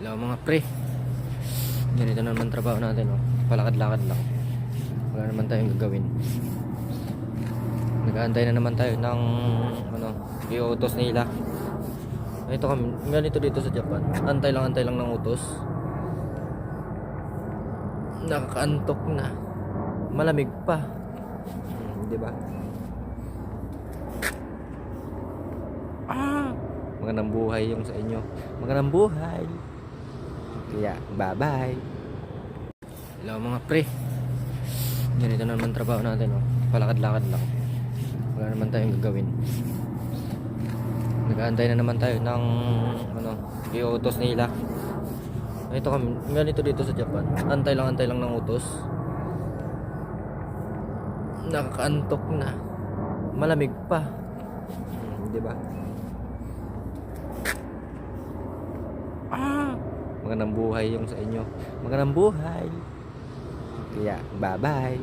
Hello mga pre, ganito na naman trabaho natin, oh. Palakad-lakad lang, wala naman tayong gagawin. Nag-aantay na naman tayo ng i-utos nila. Ito kami, ganito dito sa Japan, antay lang ng utos. Nakakaantok na, malamig pa, di ba? Magandang buhay yung sa inyo, magandang buhay. Kaya, bye-bye. Hello mga pre, ganito na naman trabaho natin, oh. Palakad-lakad lang, wala naman tayong gagawin. Nag-aantay na naman tayo ng i-utos nila. Ito kami, ganito dito sa Japan, antay lang ng utos. Nakakaantok na, malamig pa, di ba? Magandang buhay yung sa inyo, magandang buhay. Kaya, bye-bye.